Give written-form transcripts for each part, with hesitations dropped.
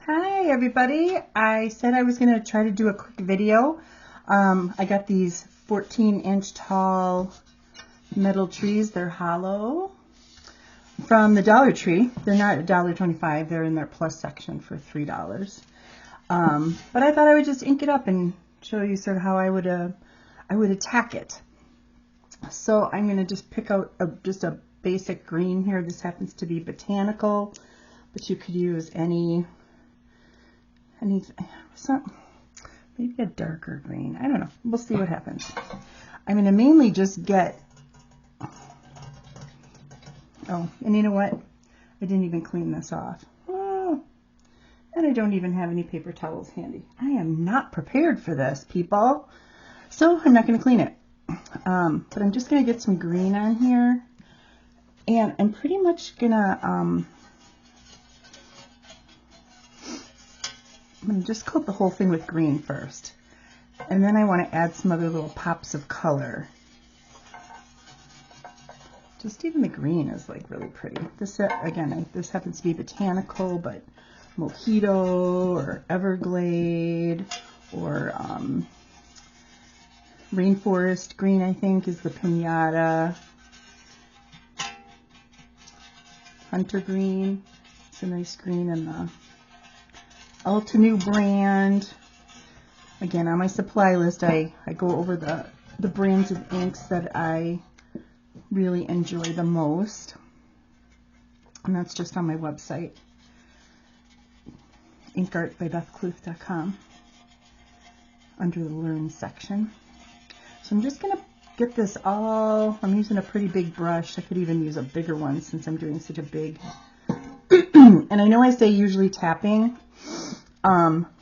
Hi everybody. I said I was going to try to do a quick video. I got these 14-inch tall metal trees. They're hollow from the Dollar Tree. They're not $1.25. They're in their plus section for $3. But I thought I would just ink it up and show you sort of how I would attack it. So I'm going to just pick out just a basic green here. This happens to be botanical, but you could use any maybe a darker green. I don't know. We'll see what happens. I'm going to mainly just get, oh, and you know what? I didn't even clean this off. Oh, and I don't even have any paper towels handy. I am not prepared for this, people. So I'm not going to clean it. But I'm just going to get some green on here. And I'm pretty much going to, I'm going to just coat the whole thing with green first. And then I want to add some other little pops of color. Just even the green is like really pretty. This, again, this happens to be botanical, but mojito or everglade or rainforest green, I think, is the pinata. Hunter green. It's a nice green in the Ulta New brand. Again, on my supply list, I go over the brands of inks that I really enjoy the most. And that's just on my website, inkartbybethkluth.com, under the Learn section. So I'm just going to get this all, I'm using a pretty big brush. I could even use a bigger one since I'm doing such a big, and I know I say usually tapping.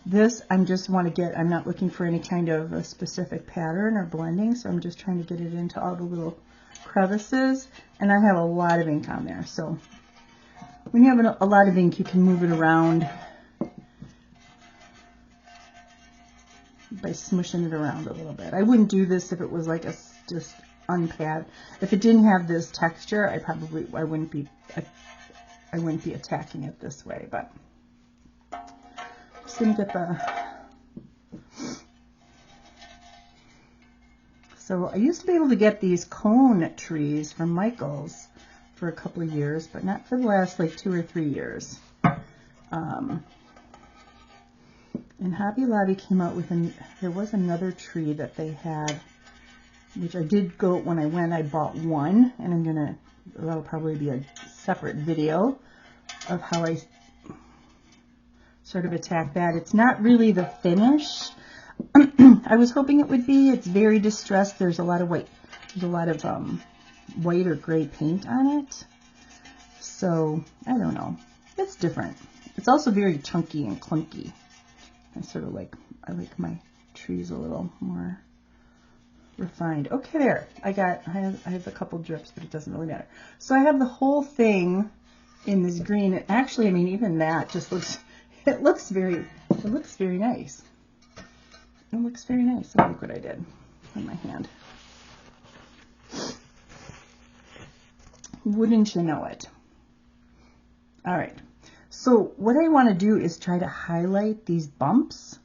This I'm just want to get, I'm not looking for any kind of a specific pattern or blending, so I'm just trying to get it into all the little crevices, and I have a lot of ink on there. So when you have a lot of ink, you can move it around by smushing it around a little bit. I wouldn't do this if it was like a just unpad. If it didn't have this texture, I wouldn't be attacking it this way, but just gonna get so I used to be able to get these cone trees from Michael's for a couple of years, but not for the last like 2 or 3 years. And Hobby Lobby came out with there was another tree that they had, which I did go, when I went, I bought one, and that'll probably be a separate video of how I sort of attack that. It's not really the finish I was hoping it would be. It's very distressed. There's a lot of white. There's a lot of white or gray paint on it. So I don't know. It's different. It's also very chunky and clunky. I like my trees a little more refined. Okay, there. I have a couple drips, but it doesn't really matter. So I have the whole thing in this green. And actually, I mean, even that just looks. It looks very nice. It looks very nice. So look what I did on my hand. Wouldn't you know it? All right. So what I want to do is try to highlight these bumps.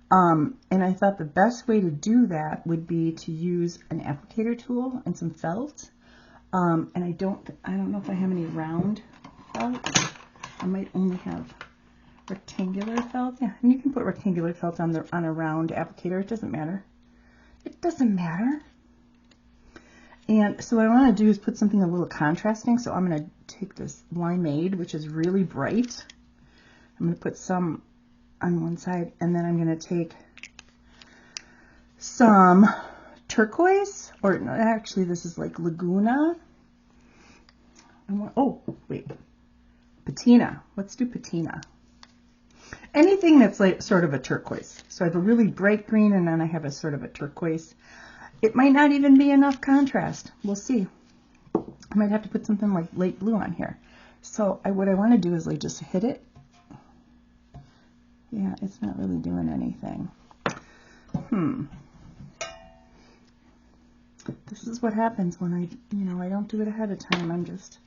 And I thought the best way to do that would be to use an applicator tool and some felt. And I don't know if I have any round felt. I might only have rectangular felt. Yeah, and you can put rectangular felt on a round applicator. It doesn't matter. It doesn't matter. And so what I want to do is put something a little contrasting. So I'm going to take this Limeade, which is really bright. I'm going to put some on one side, and then I'm going to take some turquoise, or no, actually this is like Laguna. Oh, wait. Patina. Let's do patina. Anything that's like sort of a turquoise. So I have a really bright green, and then I have a sort of a turquoise. It might not even be enough contrast. We'll see. I might have to put something like light blue on here. So what I want to do is like just hit it. Yeah, it's not really doing anything. This is what happens when I don't do it ahead of time. I'm just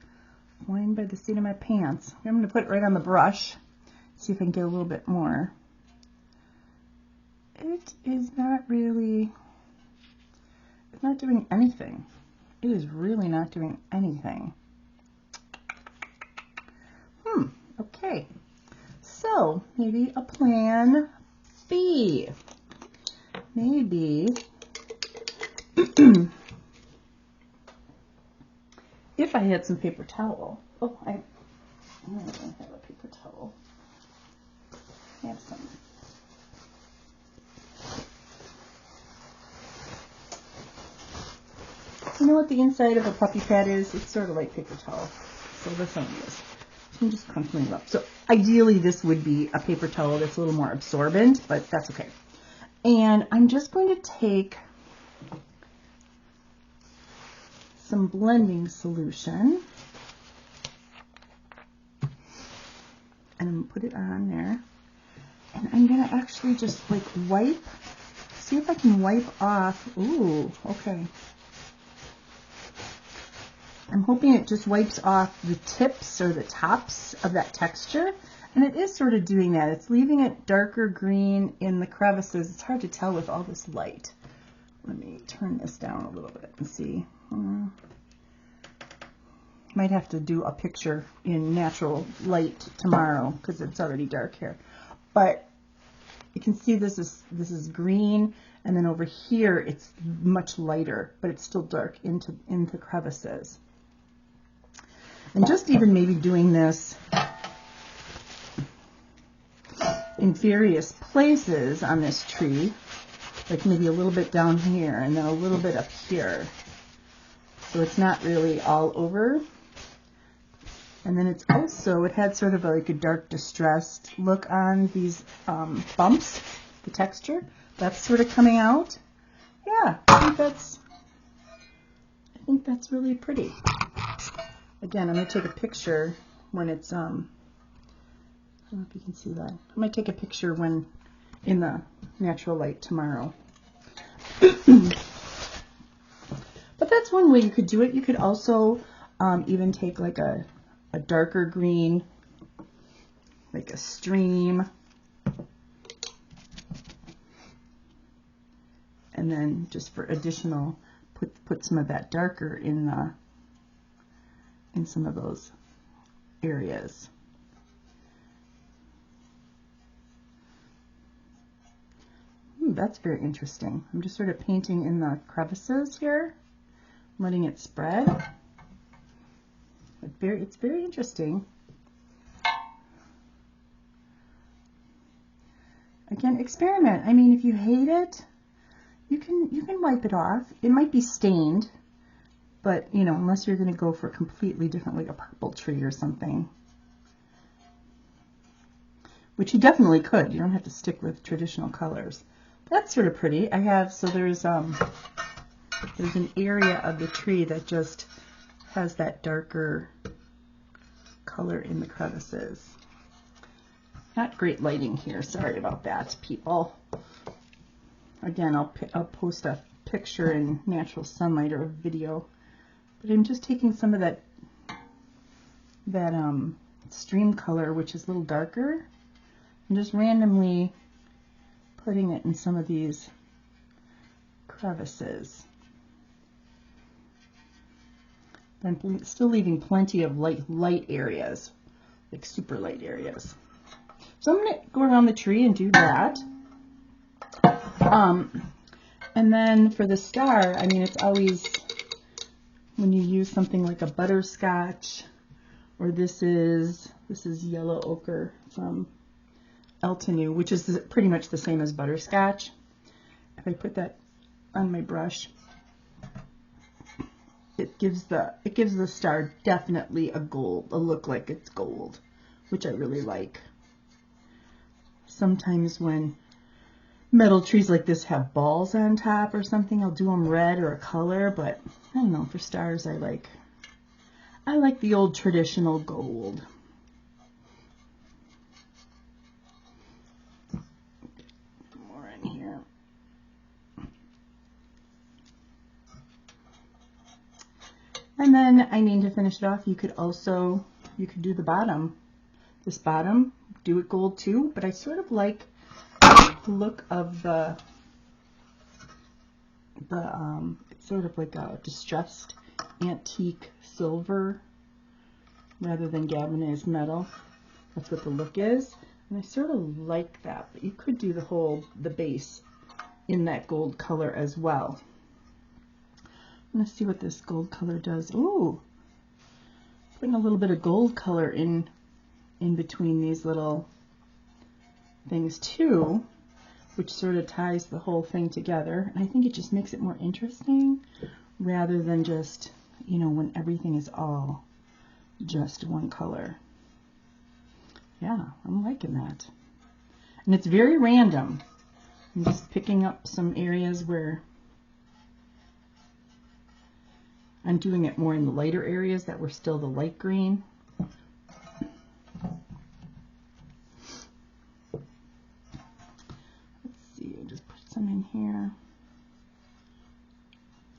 flying by the seat of my pants. I'm going to put it right on the brush. See if I can get a little bit more. It is not really, it's not doing anything. It is really not doing anything. Okay. So maybe a plan B. Maybe if I had some paper towel. Oh, I don't have a paper towel. I have some. You know what the inside of a puppy pad is? It's sort of like paper towel. So that's what it is. So I'm just crumpling it up. So ideally this would be a paper towel that's a little more absorbent, but that's okay. And I'm just going to take some blending solution and I'm going to put it on there. And I'm going to actually just like wipe, see if I can wipe off. Ooh, okay. I'm hoping it just wipes off the tips or the tops of that texture. And it is sort of doing that. It's leaving it darker green in the crevices. It's hard to tell with all this light. Let me turn this down a little bit and see. Might have to do a picture in natural light tomorrow because it's already dark here. But you can see this is green, and then over here it's much lighter, but it's still dark into crevices. And just even maybe doing this in various places on this tree, like maybe a little bit down here and then a little bit up here. So it's not really all over. And then it's also, it had sort of like a dark distressed look on these bumps, the texture. That's sort of coming out. Yeah, I think that's really pretty. Again, I'm going to take a picture when it's, I don't know if you can see that. I'm going to take a picture when in the natural light tomorrow. But that's one way you could do it. You could also even take like a darker green, like a stream, and then just for additional, put some of that darker in some of those areas. That's very interesting. I'm just sort of painting in the crevices here, letting it spread. It's very interesting. Again, experiment. I mean, if you hate it, you can wipe it off. It might be stained, but you know, unless you're going to go for a completely different, like a purple tree or something, which you definitely could. You don't have to stick with traditional colors. That's sort of pretty. I have, so there's an area of the tree that just has that darker color in the crevices. Not great lighting here. Sorry about that, people. Again, I'll post a picture in natural sunlight or a video. But I'm just taking some of that stream color, which is a little darker, and just randomly putting it in some of these crevices. I'm still leaving plenty of light areas, like super light areas. So I'm going to go around the tree and do that. And then for the star, I mean, it's always, when you use something like a butterscotch, or this is yellow ochre from Eltonu, which is pretty much the same as butterscotch. If I put that on my brush, it gives the star definitely a look like it's gold, which I really like. Sometimes when metal trees like this have balls on top or something, I'll do them red or a color, but I don't know, for stars I like the old traditional gold. More in here. And then, I mean, to finish it off, you could do the bottom. this bottom, do it gold too, but I sort of like the look of the it's sort of like a distressed antique silver rather than galvanized metal. That's what the look is, and I sort of like that, but you could do the base in that gold color as well. I'm going to see what this gold color does. Ooh, putting a little bit of gold color in between these little things too, which sort of ties the whole thing together. And I think it just makes it more interesting rather than just, you know, when everything is all just one color. Yeah, I'm liking that. And it's very random. I'm just picking up some areas where I'm doing it more in the lighter areas that were still the light green. Let's see, I'll just put some in here.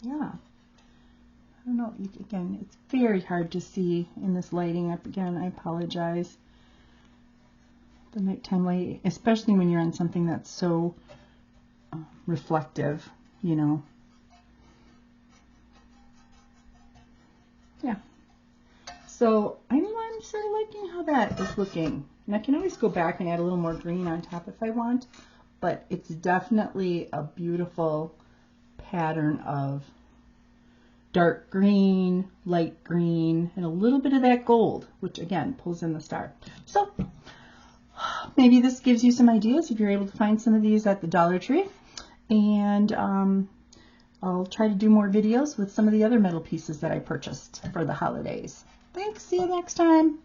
Yeah. I don't know, again, it's very hard to see in this lighting. Again, I apologize. The nighttime light, especially when you're on something that's so reflective, you know. Yeah. So I'm sort of liking how that is looking. And I can always go back and add a little more green on top if I want, but it's definitely a beautiful pattern of dark green, light green, and a little bit of that gold, which again pulls in the star. So maybe this gives you some ideas if you're able to find some of these at the Dollar Tree. And I'll try to do more videos with some of the other metal pieces that I purchased for the holidays. Thanks. See you next time.